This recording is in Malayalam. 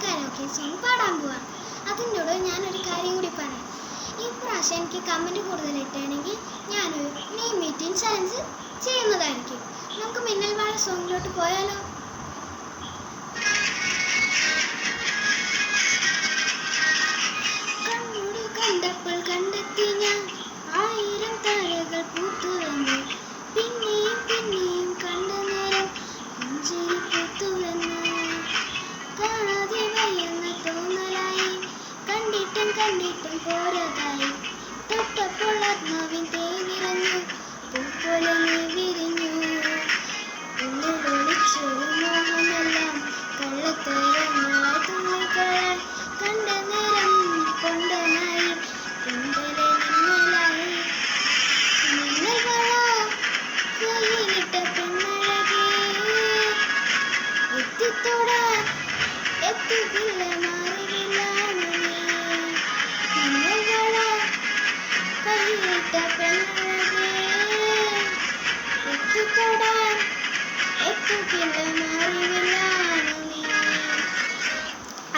കരോക്കെ സോങ് പാടാൻ പോവാം. അതിൻ്റെ കൂടെ ഞാനൊരു കാര്യം കൂടി പറയാം. ഈ പ്രാവശ്യം എനിക്ക് കമൻറ്റ് കൂടുതൽ ഇട്ടാണെങ്കിൽ ഞാനൊരു നെയിം മീറ്റിംഗ് ചലഞ്ച് ചെയ്യുന്നതായിരിക്കും. നമുക്ക് മിന്നൽ വാഴ സോങ്ങിലോട്ട് പോയാലോ? കണ്ണോട് കണ്ടപ്പോൾ കണ്ടെത്തി ഞാൻ 1000 താരകൾ പൂത്തുവെന്ന്, പിന്നെയും പിന്നെയും കണ്ട നേരം പുഞ്ചിരി പൂത്തുവെന്ന്, കാണാതെ വയ്യെന്ന തോന്നലായി, കണ്ടിട്ടും കണ്ടിട്ടും പോരതായി, തൊട്ടപ്പോൾ ആത്മാവിൻ തേനിറഞ്ഞു, പൂപോലെ നീ വിരിഞ്ഞു, ഉള്ളിലൊളിച്ചൊരു മോഹമെല്ലാം കള്ളത്തരങ്ങളായി തുള്ളിക്കളാൻ, കണ്ട നേരം കൊണ്ടനായി കൊണ്ടലെ നിന്നലായി, മിന്നൽ വാഴ കയ്യിലിട്ട പെണ്ണഴകേ, എത്തിത്തൊടാൻ എത്തുകില്ല മാറിവില്ലാണ് നീ, മിന്നൽ വാഴ കയ്യിലിട്ട പെണ്ണഴകേ, എത്തിത്തൊടാൻ എത്തുകില്ല മാറിവില്ലാണ്.